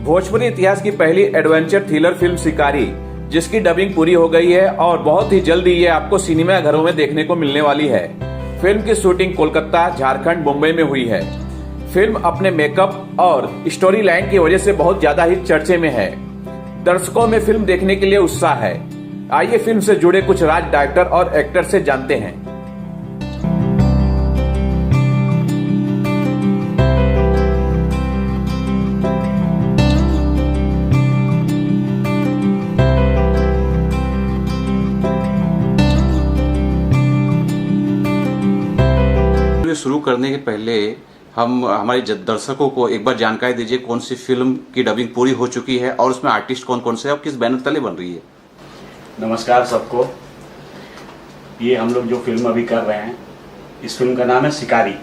भोजपुरी इतिहास की पहली एडवेंचर थ्रिलर फिल्म शिकारी, जिसकी डबिंग पूरी हो गई है और बहुत ही जल्दी ये आपको सिनेमा घरों में देखने को मिलने वाली है। फिल्म की शूटिंग कोलकाता, झारखंड, मुंबई में हुई है। फिल्म अपने मेकअप और स्टोरी लाइन की वजह से बहुत ज्यादा ही चर्चे में है। दर्शकों में फिल्म देखने के लिए उत्साह है। आइए फिल्म से जुड़े कुछ राज डायरेक्टर और एक्टर से जानते हैं। शुरू करने के पहले हम हमारे दर्शकों को एक बार जानकारी दीजिए कौन सी फिल्म की डबिंग पूरी हो चुकी है और उसमें आर्टिस्ट कौन कौन से हैं और किस बैनर तले बन रही है। नमस्कार सबको। ये हम लोग जो फिल्म अभी कर रहे हैं, इस फिल्म का नाम है शिकारी।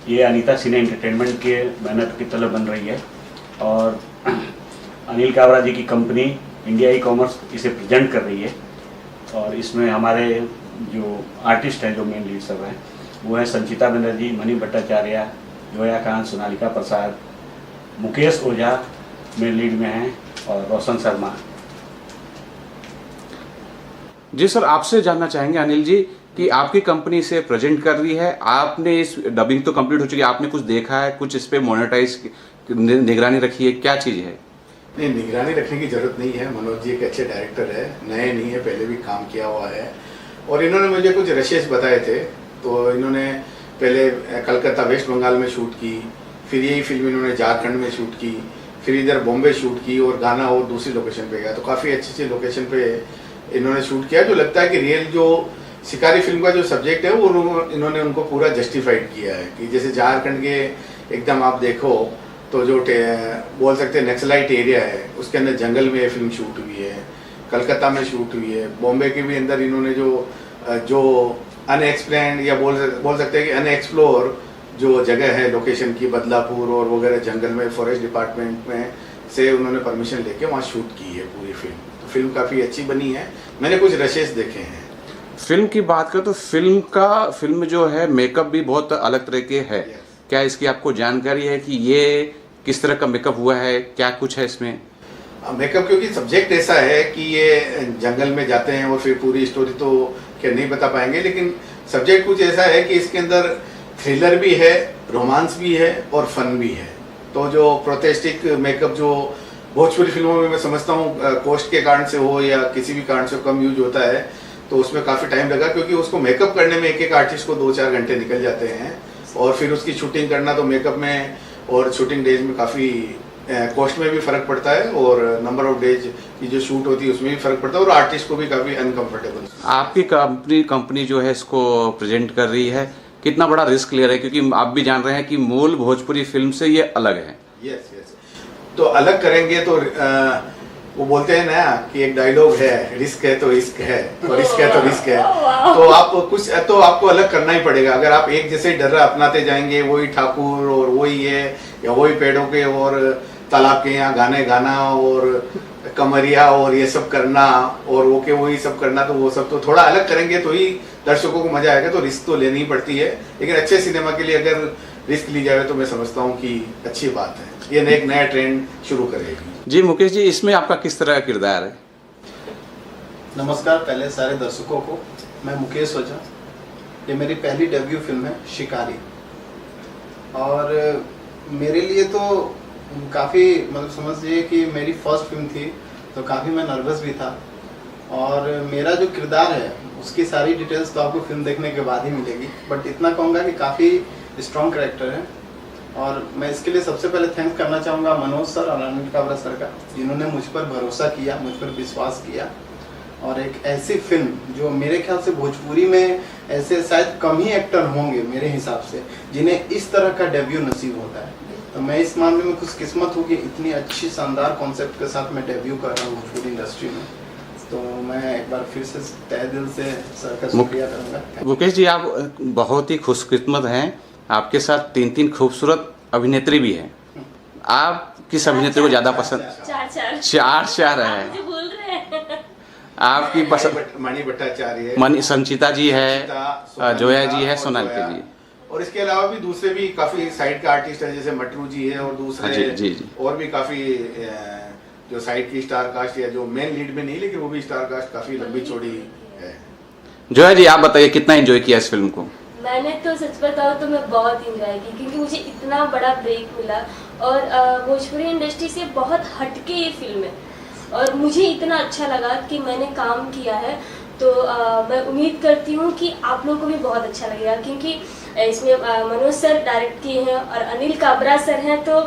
ये अनीता सिने एंटरटेनमेंट के बैनर की तले बन रही है और अनिल कावरा जी की कंपनी इंडिया ई कॉमर्स इसे प्रेजेंट कर रही है। और इसमें हमारे जो आर्टिस्ट हैं, जो मेन लीड सब हैं, वो है संचिता बनर्जी, मणि भट्टाचार्य, जोया खान, सोनालिका प्रसाद, मुकेश ओझा मेन लीड में हैं और रोशन शर्मा। जी सर, आपसे जानना चाहेंगे अनिल जी कि आपकी कंपनी इसे प्रेजेंट कर रही है, आपने इस डबिंग तो कंप्लीट हो चुकी है, आपने कुछ देखा है, कुछ इस पे मोनेटाइज निगरानी रखी है, क्या चीज़ है? नहीं, निगरानी रखने की जरूरत नहीं है। मनोज जी एक अच्छे डायरेक्टर है, नए नहीं है, पहले भी काम किया हुआ है। और इन्होंने मुझे कुछ रशेस बताए थे, तो इन्होंने पहले कलकत्ता वेस्ट बंगाल में शूट की, फिर यही फिल्म इन्होंने झारखंड में शूट की, फिर इधर बॉम्बे शूट की और गाना और दूसरी लोकेशन पे गया। तो काफ़ी अच्छी लोकेशन पे इन्होंने शूट किया। जो लगता है कि रियल जो शिकारी फिल्म का जो सब्जेक्ट है वो इन्होंने उनको पूरा जस्टिफाइड किया है। कि जैसे झारखंड के एकदम आप देखो तो जो बोल सकते हैं नक्सलाइट एरिया है, उसके अंदर जंगल में ये फिल्म शूट हुई है, कलकत्ता में शूट हुई है, बॉम्बे के भी अंदर इन्होंने जो अनएक्सप्लेन्ड या बोल सकते हैं कि अनएक्सप्लोर जो जगह है लोकेशन की, बदलापुर और वगैरह जंगल में फॉरेस्ट डिपार्टमेंट में से उन्होंने परमिशन लेके वहाँ शूट की है पूरी फिल्म। तो फिल्म काफ़ी अच्छी बनी है। मैंने कुछ रशेस देखे हैं। फिल्म की बात करें तो फिल्म जो है मेकअप भी बहुत अलग तरह के है। क्या इसकी आपको जानकारी है कि ये किस तरह का मेकअप हुआ है, क्या कुछ है इसमें? मेकअप क्योंकि सब्जेक्ट ऐसा है कि ये जंगल में जाते हैं और फिर पूरी स्टोरी तो क्या नहीं बता पाएंगे, लेकिन सब्जेक्ट कुछ ऐसा है कि इसके अंदर थ्रिलर भी है, रोमांस भी है और फन भी है। तो जो प्रोस्थेटिक मेकअप जो भोजपुरी फिल्मों में मैं समझता हूँ कॉस्ट के कारण से हो या किसी भी कारण से कम यूज होता है, तो उसमें काफ़ी टाइम लगा, क्योंकि उसको मेकअप करने में एक आर्टिस्ट को 2-4 घंटे निकल जाते हैं और फिर उसकी शूटिंग करना, तो मेकअप में और शूटिंग डेज में काफ़ी कॉस्ट में भी फर्क पड़ता है और नंबर ऑफ डेज की जो शूट होती है उसमें भी फर्क पड़ता है और आर्टिस्ट को भी काफ़ी अनकंफर्टेबल। आपकी कंपनी जो है इसको प्रेजेंट कर रही है, कितना बड़ा रिस्क ले रहे हैं? क्योंकि आप भी जान रहे हैं कि मूल भोजपुरी फिल्म से ये अलग है। यस। तो अलग करेंगे तो वो बोलते हैं ना कि एक डायलॉग है, रिस्क है तो रिस्क है और रिस्क है तो रिस्क है। तो आप कुछ तो आपको अलग करना ही पड़ेगा। अगर आप एक जैसे डर अपनाते जाएंगे, वही ठाकुर और वही है या वही पेड़ों के और तालाब के यहाँ गाने गाना और कमरिया और ये सब करना और वो के वही सब करना, तो वो सब तो थोड़ा अलग करेंगे तो ही दर्शकों को मजा आएगा। तो रिस्क तो लेनी ही पड़ती है, लेकिन अच्छे सिनेमा के लिए अगर रिस्क ली जाए तो मैं समझता हूँ कि अच्छी बात है। ये एक नया ट्रेंड शुरू करेगी। जी मुकेश जी, इसमें आपका किस तरह का किरदार है? नमस्कार पहले सारे दर्शकों को। मैं मुकेश ओझा। ये मेरी पहली डेब्यू फिल्म है शिकारी और मेरे लिए तो काफ़ी मतलब समझिए कि मेरी फर्स्ट फिल्म थी, तो काफ़ी मैं नर्वस भी था। और मेरा जो किरदार है उसकी सारी डिटेल्स तो आपको फिल्म देखने के बाद ही मिलेगी, बट इतना कहूँगा कि काफ़ी स्ट्रॉन्ग कैरेक्टर है। और मैं इसके लिए सबसे पहले थैंक्स करना चाहूँगा मनोज सर और अनिल कावरा सर का, जिन्होंने मुझ पर भरोसा किया, मुझ पर विश्वास किया। और एक ऐसी फिल्म जो मेरे ख्याल से भोजपुरी में ऐसे शायद कम ही एक्टर होंगे मेरे हिसाब से जिन्हें इस तरह का डेब्यू नसीब होता है। तो मैं इस मामले में खुशकिस्मत हूँ कि इतनी अच्छी शानदार कॉन्सेप्ट के साथ मैं डेब्यू कर रहा हूँ भोजपुरी इंडस्ट्री में। तो मैं एक बार फिर से तहे दिल से सर का शुक्रिया करूँगा। मुकेश जी, आप बहुत ही खुशकिस्मत हैं, आपके साथ 3 खूबसूरत अभिनेत्री भी हैं। आप किस अभिनेत्री को ज्यादा पसंद? चार है। आपकी पसंद? मणि भट्टाचार्य, संचिता जी है, जोया जी है, सोनालिका जी। और इसके अलावा भी दूसरे भी काफी साइड के आर्टिस्ट हैं, जैसे मटरू जी है और दूसरे जी। और भी काफी जो साइड की स्टार कास्ट या जो मेन लीड में नहीं, लेकिन वो भी स्टार कास्ट काफी लंबी चौड़ी है। जोया जी, आप बताइए कितना एंजॉय किया इस फिल्म को? मैंने तो सच बताऊँ तो मैं बहुत इंजॉय की, क्योंकि मुझे इतना बड़ा ब्रेक मिला और भोजपुरी इंडस्ट्री से बहुत हटके ये फिल्म है और मुझे इतना अच्छा लगा कि मैंने काम किया है। तो मैं उम्मीद करती हूँ कि आप लोगों को भी बहुत अच्छा लगेगा, क्योंकि इसमें मनोज सर डायरेक्ट किए हैं और अनिल काबरा सर हैं, तो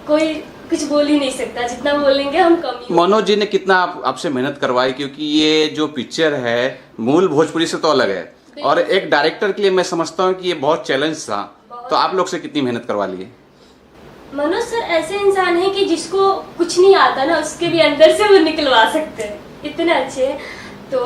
कोई कुछ बोल ही नहीं सकता, जितना बोलेंगे हम कम ही। मनोज जी ने कितना आपसे मेहनत करवाई, क्योंकि ये जो पिक्चर है मूल भोजपुरी से तो अलग है और एक डायरेक्टर के लिए मैं समझता हूँ कि ये बहुत चैलेंज था। तो आप लोग से कितनी मेहनत करवा लिए? मनोज सर ऐसे इंसान हैं कि जिसको कुछ नहीं आता ना, उसके भी अंदर से वो निकलवा सकते हैं, इतने अच्छे हैं। तो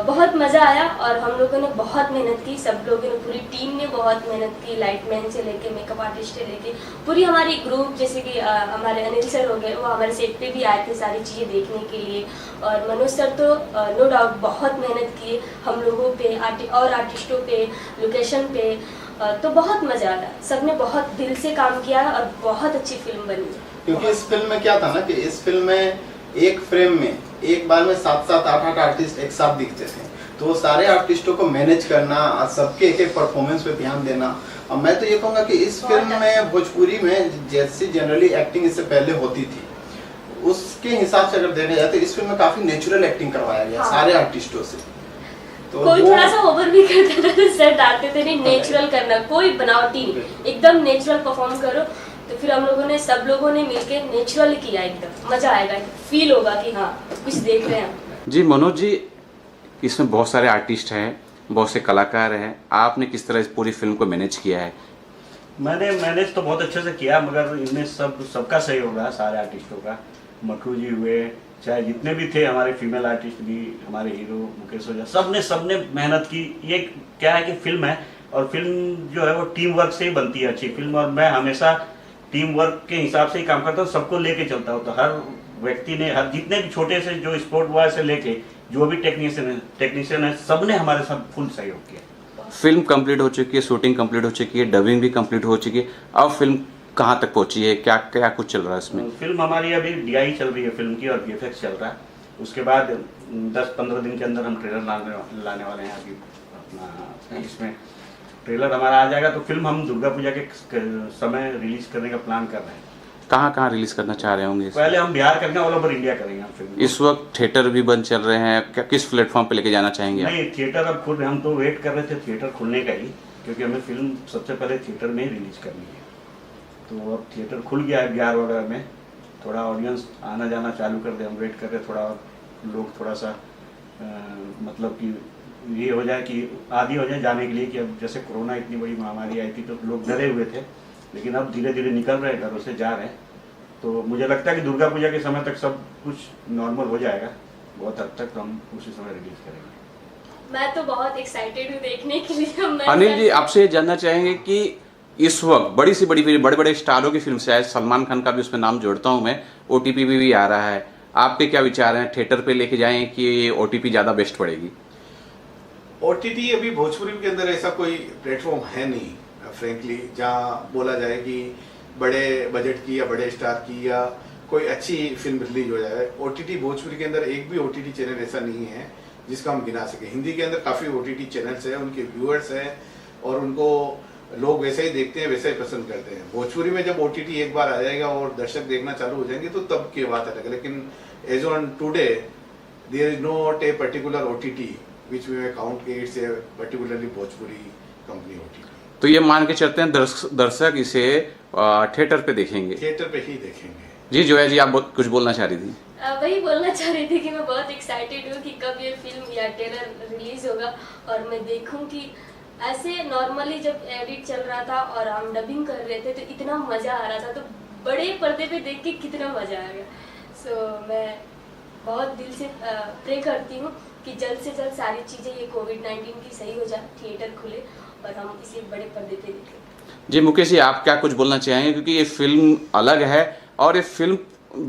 बहुत मज़ा आया और हम लोगों ने बहुत मेहनत की, सब लोगों ने, पूरी टीम ने बहुत मेहनत की, लाइटमैन से लेके मेकअप आर्टिस्ट से लेके पूरी हमारी ग्रुप, जैसे कि हमारे अनिल सर हो गए, वो हमारे सेट पे भी आए थे सारी चीज़ें देखने के लिए। और मनोज सर तो नो डाउट बहुत मेहनत किए हम लोगों पे, और आर्टिस्टों पे, लोकेशन पे, तो बहुत मज़ा आया। सबने बहुत दिल से काम किया और बहुत अच्छी फिल्म बनी। क्योंकि इस फिल्म में क्या था ना कि इस फिल्म में एक फ्रेम में एक बार में 7-7, 8-8 आर्टिस्ट एक साथ दिखते थे, तो वो सारे आर्टिस्टों को मैनेज करना, सबके एक परफॉर्मेंस पे ध्यान देना। और मैं तो ये कहूँगा कि इस फिल्म में भोजपुरी में जैसी जनरली एक्टिंग इससे पहले होती थी, उसके हिसाब से अगर देखा जाए तो इस फिल्म में काफी नेचुरल एक्टिंग करवाया गया सारे आर्टिस्टों से। तो कोई थोड़ा सा ओवर भी करता था तो सर डांटते थे, नहीं नेचुरल करना, कोई बनावटी नहीं, एकदम नेचुरल परफॉर्म करो। तो फिर हम लोगों ने, सब लोगों ने मिलके नेचुरल किया, एकदम मजा आएगा, फील होगा कि हाँ कुछ देख रहे हैं। जी मनोज जी, इसमें बहुत सारे आर्टिस्ट हैं, बहुत से कलाकार हैं, आपने किस तरह इस पूरी फिल्म को मैनेज किया है? मैंने मैनेज तो बहुत अच्छे से किया, मगर इनमें सबका सहयोग रहा, सारे आर्टिस्टों का। मटरू जी हुए, चाहे जितने भी थे हमारे फीमेल आर्टिस्ट भी, हमारे हीरो मुकेश ओझा, सबने मेहनत की। ये क्या है कि फिल्म है और फिल्म जो है वो टीम वर्क से ही बनती है अच्छी फिल्म, और मैं हमेशा टीम वर्क के हिसाब से ही काम करता हूँ, सबको लेके चलता हूँ। तो हर व्यक्ति ने, हर जितने भी छोटे से जो स्पोर्ट बॉय से लेके जो भी टेक्नीशियन है, सबने हमारे साथ फुल सहयोग किया। फिल्म कंप्लीट हो चुकी है, शूटिंग कंप्लीट हो चुकी है, डबिंग भी कंप्लीट हो चुकी है, अब फिल्म कहाँ तक पहुंची है, क्या क्या कुछ चल रहा है इसमें? फिल्म हमारी अभी DI चल रही है फिल्म की, और VFX चल रहा है। उसके बाद 10-15 दिन के अंदर हम ट्रेलर लाने वाले हैं। अभी अपना इसमें ट्रेलर हमारा आ जाएगा, तो फिल्म हम दुर्गा पूजा के समय रिलीज करने का प्लान कर रहे हैं। कहाँ रिलीज करना चाह रहे होंगे? पहले हम बिहार करेंगे, ऑल ओवर इंडिया करेंगे हम फिल्म। इस वक्त थिएटर भी बंद चल रहे हैं, किस प्लेटफॉर्म पे लेके जाना चाहेंगे आप? नहीं, थिएटर अब खुद, हम तो वेट कर रहे थे थिएटर खुलने का ही, क्योंकि हमें फिल्म सबसे पहले थिएटर में ही रिलीज करनी है। तो अब थिएटर खुल गया है बिहार वगैरह में, थोड़ा ऑडियंस आना जाना चालू कर दे, हम वेट कर रहे, थोड़ा लोग थोड़ा सा मतलब कि ये हो जाए कि आदी हो जाए जाने के लिए, कि अब जैसे कोरोना इतनी बड़ी महामारी आई थी तो लोग डरे हुए थे, लेकिन अब धीरे धीरे निकल रहे हैं, घरों से जा रहे हैं। तो मुझे लगता है कि दुर्गा पूजा के समय तक सब कुछ नॉर्मल हो जाएगा, बहुत हद तक, तो हम उसी समय रिलीज करेंगे। मैं तो बहुत एक्साइटेड हूँ देखने के लिए। अनिल जी, आपसे जानना चाहेंगे कि इस वक्त बड़ी से बड़ी फिल्म, बड़े बड़े स्टारों की फिल्म से आए, सलमान खान का भी उसमें नाम जोड़ता हूँ मैं, OTP भी आ रहा है, आपके क्या विचार हैं? थिएटर पे लेके जाएं कि OTP ज्यादा बेस्ट पड़ेगी? OTT अभी भोजपुरी के अंदर ऐसा कोई प्लेटफॉर्म है नहीं फ्रेंकली, जहाँ बोला जाए कि बड़े बजट की या बड़े स्टार की या कोई अच्छी फिल्म रिलीज हो जाए। OTT भोजपुरी के अंदर एक भी OTT चैनल ऐसा नहीं है जिसका हम गिना सके। हिंदी के अंदर काफ़ी OTT चैनल्स हैं, उनके व्यूअर्स हैं और उनको लोग वैसे ही देखते हैं, वैसे ही पसंद करते हैं। भोजपुरी में जब OTT एक बार आ जाएगा और दर्शक देखना चालू हो जाएंगे तो तब की बात अलग है, लेकिन as on today there is not a particular OTT which we may count कि it's a particularly Bhojpuri company OTT। तो ये मान के चलते हैं दर्शक इसे थिएटर पे देखेंगे? थिएटर पे ही देखेंगे। जी जोया जी, आप कुछ बोलना चाह रही थी? वही बोलना चाह रही थी कि मैं बहुत एक्साइटेड हूँ कि कब ये फिल्म या ट्रेलर रिलीज होगा और मैं देखूँ कि ऐसे नॉर्मली जब एडिट चल रहा था और हम डबिंग कर रहे थे तो इतना मज़ा आ रहा था, तो बड़े पर्दे पे देख के कितना मज़ा आएगा। सो मैं बहुत दिल से प्रे करती हूँ कि जल्द से जल्द सारी चीज़ें ये कोविड-19 की सही हो जाए, थिएटर खुले और हम इसे बड़े पर्दे पे देखें। जी मुकेश जी, आप क्या कुछ बोलना चाहेंगे? क्योंकि ये फिल्म अलग है और ये फिल्म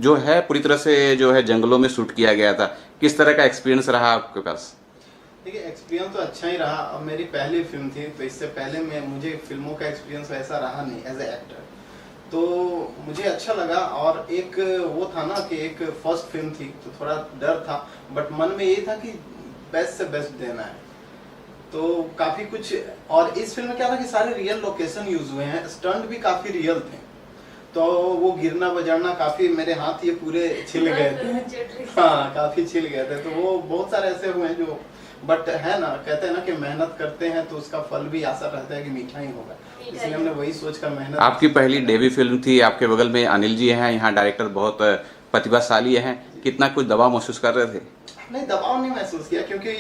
जो है पूरी तरह से जो है जंगलों में शूट किया गया था, किस तरह का एक्सपीरियंस रहा आपके पास? देखिए एक्सपीरियंस तो अच्छा ही रहा। अब मेरी पहली फिल्म थी तो इससे पहले मुझे फिल्मों का एक्सपीरियंस वैसा रहा नहीं एज ए एक्टर, तो मुझे अच्छा लगा। और एक वो था ना कि एक फर्स्ट फिल्म थी तो थोड़ा डर था, बट मन में ये था कि बेस्ट से बेस्ट देना है, तो काफी कुछ। और इस फिल्म में क्या था कि सारे रियल लोकेशन यूज हुए हैं, स्टंट भी काफी रियल थे, तो वो गिरना बजाना काफी, मेरे हाथ ये पूरे छिल गए थे, हाँ काफी छिल गए थे। तो वो बहुत सारे ऐसे हुए हैं जो, बट है ना, कहते हैं ना कि मेहनत करते हैं तो उसका फल भी आशा रहता है कि मीठा ही होगा, इसलिए हमने वही सोचकर मेहनत। आपकी पहली डेब्यू फिल्म थी, आपके बगल में अनिल जी हैं, यहाँ डायरेक्टर बहुत प्रतिभाशाली हैं, कितना कुछ दबाव महसूस कर रहे थे? नहीं, दबाव नहीं महसूस किया, क्योंकि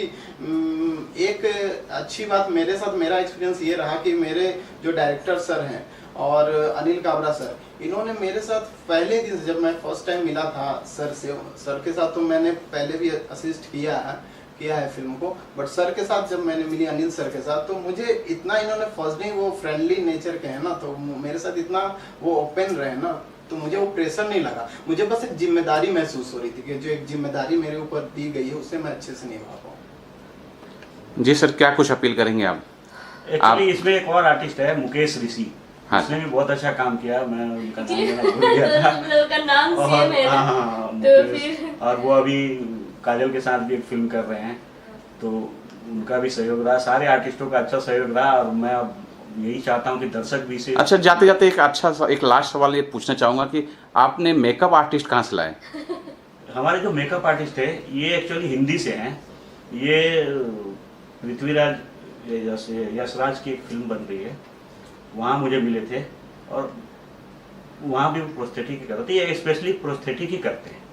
एक अच्छी बात मेरे साथ, मेरा एक्सपीरियंस ये रहा कि मेरे जो डायरेक्टर सर हैं और अनिल काबरा सर, इन्होंने मेरे साथ पहले दिन जब मैं फर्स्ट टाइम मिला था सर के साथ, तो मैंने पहले भी असिस्ट किया है फिल्म को, बट सर के साथ जब मैंने मिली अनिल सर के साथ, तो मुझे इतना इन्होंने फर्स्ट डे वो फ्रेंडली नेचर के हैं ना, तो मेरे साथ इतना वो ओपन रहे ना, तो मुझे वो प्रेशर नहीं लगा। मुझे बस एक जिम्मेदारी महसूस हो रही थी कि जो एक जिम्मेदारी मेरे ऊपर दी गई है उसे मैं अच्छे से निभा पाऊँ। जी सर, क्या कुछ अपील करेंगे आप? एक्चुअली इसमें एक और आर्टिस्ट है मुकेश ऋषि, हाँ। उसने भी बहुत अच्छा काम किया, मैं उनका नाम लेना भूल गया था। हम लोग का नाम सेम है ना, तो फिर और वो अभी काजल के साथ भी एक फिल्म कर रहे हैं, तो उनका भी सहयोग रहा, सारे आर्टिस्टों का अच्छा सहयोग रहा, और मैं अब यही चाहता हूँ कि दर्शक भी इसे। अच्छा, जाते जाते एक लास्ट सवाल ये पूछना चाहूंगा कि आपने मेकअप आर्टिस्ट कहाँ से लाए? हमारे जो मेकअप आर्टिस्ट है ये एक्चुअली हिंदी से हैं, ये पृथ्वीराज यशराज की एक फिल्म बन रही है, वहाँ मुझे मिले थे, और वहाँ भी प्रोस्थेटिक ही करते हैं, ये स्पेशली प्रोस्थेटिक ही करते हैं।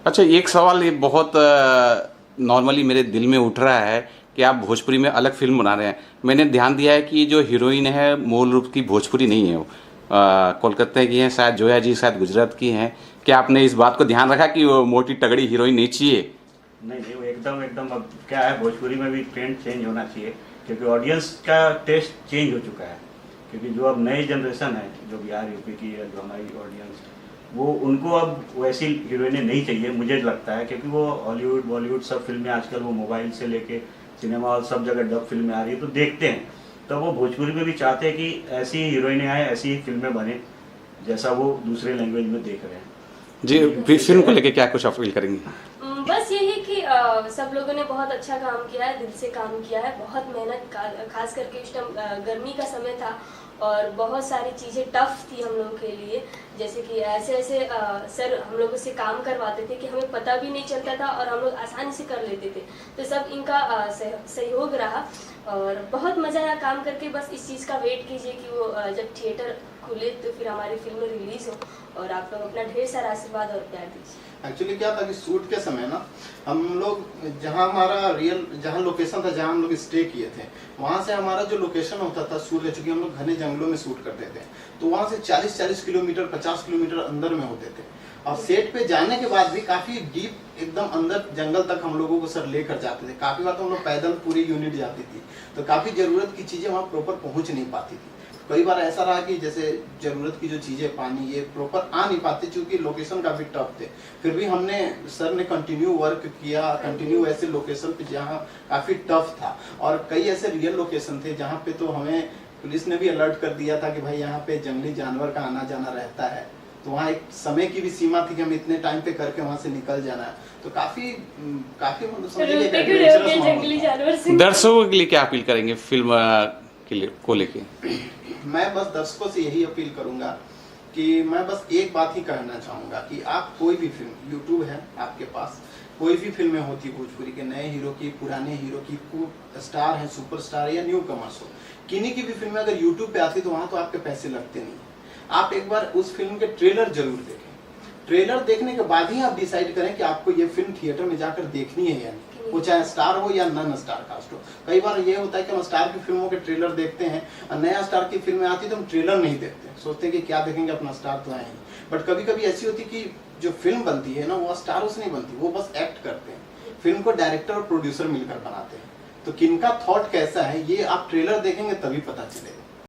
अच्छा, एक सवाल ये बहुत नॉर्मली मेरे दिल में उठ रहा है कि आप भोजपुरी में अलग फिल्म बना रहे हैं। मैंने ध्यान दिया है कि जो हीरोइन है मूल रूप की भोजपुरी नहीं है, वो कोलकाता की हैं, शायद जोया जी शायद गुजरात की हैं। क्या आपने इस बात को ध्यान रखा कि वो मोटी तगड़ी हीरोइन नहीं चाहिए? नहीं, वो एकदम अब क्या है, भोजपुरी में भी ट्रेंड चेंज होना चाहिए, क्योंकि ऑडियंस का टेस्ट चेंज हो चुका है, क्योंकि जो अब नई जनरेशन है, जो बिहार यूपी की है, जो हमारी ऑडियंस, वो उनको अब वैसी हीरोइनें नहीं चाहिए, मुझे लगता है, क्योंकि वो हॉलीवुड बॉलीवुड सब फिल्में आजकल वो मोबाइल से लेके सिनेमा हॉल सब जगह डब फिल्में आ रही है, तो देखते हैं, तो वो भोजपुरी में भी चाहते हैं कि ऐसी हीरोइनें आए, ऐसी फिल्में बने जैसा वो दूसरे लैंग्वेज में देख रहे हैं। जी, फिल्म को लेके क्या कुछ अपील करेंगे? बस यही कि सब लोगों ने बहुत अच्छा काम किया है, दिल से काम किया है, बहुत मेहनत, खास करके उस टाइम गर्मी का समय था और बहुत सारी चीज़ें टफ थी हम लोगों के लिए, जैसे कि ऐसे सर हम लोगों से काम करवाते थे कि हमें पता भी नहीं चलता था और हम लोग आसानी से कर लेते थे, तो सब इनका सहयोग रहा और बहुत मज़ा आया काम करके। बस इस चीज़ का वेट कीजिए कि वो जब थिएटर खुले तो फिर हमारी फिल्म रिलीज हो, और आप लोग अपना ढेर सारा आशीर्वाद और प्यार दीजिए। एक्चुअली क्या था कि शूट के समय ना हम लोग जहाँ लोकेशन था, जहाँ हम लोग स्टे किए थे, वहाँ से हमारा जो लोकेशन होता था शूट का, चूंकि हम लोग घने जंगलों में शूट करते थे, तो वहाँ से 40-40 किलोमीटर 50 किलोमीटर अंदर में होते थे, और सेट पे जाने के बाद भी काफी डीप एकदम अंदर जंगल तक हम लोगों को सर लेकर जाते थे। काफी बार तो हम लोग पैदल पूरी यूनिट जाती थी, तो काफी जरूरत की चीजें वहाँ प्रॉपर पहुँच नहीं पाती थी। कई बार ऐसा रहा कि जैसे जरूरत की जो चीजें, पानी, ये प्रॉपर आ नहीं पाते, चूंकि लोकेशन काफी टफ थे, फिर भी सर ने कंटिन्यू वर्क किया, कंटिन्यू ऐसे लोकेशन पे जहाँ काफी टफ था, और कई ऐसे रियल लोकेशन थे जहाँ पे तो हमें पुलिस ने भी अलर्ट कर दिया था कि भाई यहाँ पे जंगली जानवर का आना जाना रहता है, तो वहाँ एक समय की भी सीमा थी कि हम इतने टाइम पे करके वहाँ से निकल जाना है, तो काफी जंगली जानवर से। दर्शकों के लिए क्या अपील करेंगे फिल्म को लेके? मैं बस दर्शकों से यही अपील करूंगा कि मैं बस एक बात ही कहना चाहूंगा कि आप कोई भी फिल्म, यूट्यूब है आपके पास, कोई भी फिल्में होती भोजपुरी के, नए हीरो की, पुराने हीरो की, स्टार है, सुपरस्टार या न्यू कमर्स हो, किन्हीं की भी फिल्में अगर यूट्यूब पे आती तो वहां तो आपके पैसे लगते नहीं। आप एक बार उस फिल्म के ट्रेलर जरूर देखें, ट्रेलर देखने के बाद ही आप डिसाइड करें कि आपको ये फिल्म थिएटर में जाकर देखनी है या नहीं, वो चाहे स्टार हो या नन स्टार कास्ट हो। कई बार ये होता है कि हम स्टार की फिल्मों के ट्रेलर देखते हैं और नया स्टार की फिल्में आती तो हम ट्रेलर नहीं देखते, सोचते हैं कि क्या देखेंगे, अपना स्टार तो आए ही। बट कभी कभी ऐसी होती कि जो फिल्म बनती है ना, वो स्टारों से नहीं बनती, वो बस एक्ट करते हैं, फिल्म को डायरेक्टर और प्रोड्यूसर मिलकर बनाते हैं, तो किनका थॉट कैसा है ये आप ट्रेलर देखेंगे तभी पता चलेगा।